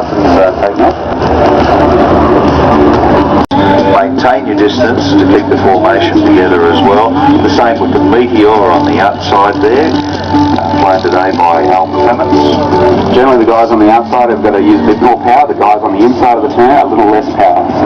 Hudson's taking off. Maintain your distance to keep the formation together as well. The same with the Meteor on the outside there, flown today by Al Clements. Generally the guys on the outside have got to use a bit more power, the guys on the inside of the turnout a little less power. So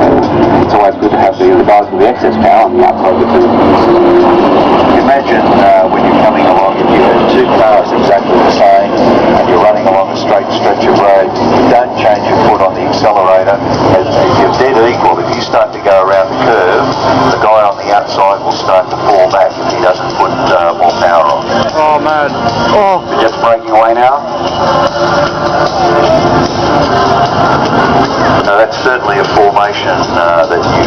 it's always good to have the guys with the excess power on the outside of the turnout. Imagine when you're coming along, if you have two cars exactly the same and you're running along a straight stretch of road, don't change your foot on the accelerator. If you're dead equal, if you start to go around the curve, the guy on the outside will start to fall back if he doesn't put more power on. Oh man. Oh. You're just breaking away now. Now that's certainly a formation that you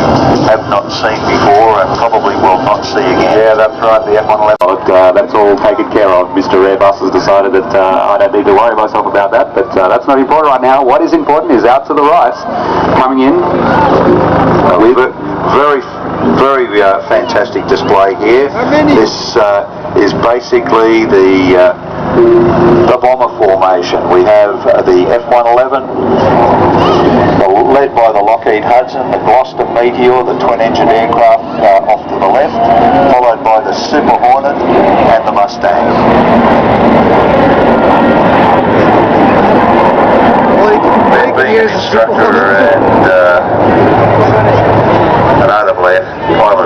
have not seen before and probably will not see again. Yeah, that's right, the F111. That's all taken care of. Mr. Airbus has decided that I don't need to worry myself about that, but that's not important right now. What is important is out to the right, coming in. Very fantastic display here. This is basically the bomber formation. We have the F111 led by the Lockheed Hudson, the Gloucester Meteor, the twin-engine aircraft off to the left, followed by the Super Hornet and the Mustang. Being an instructor and an art of pilot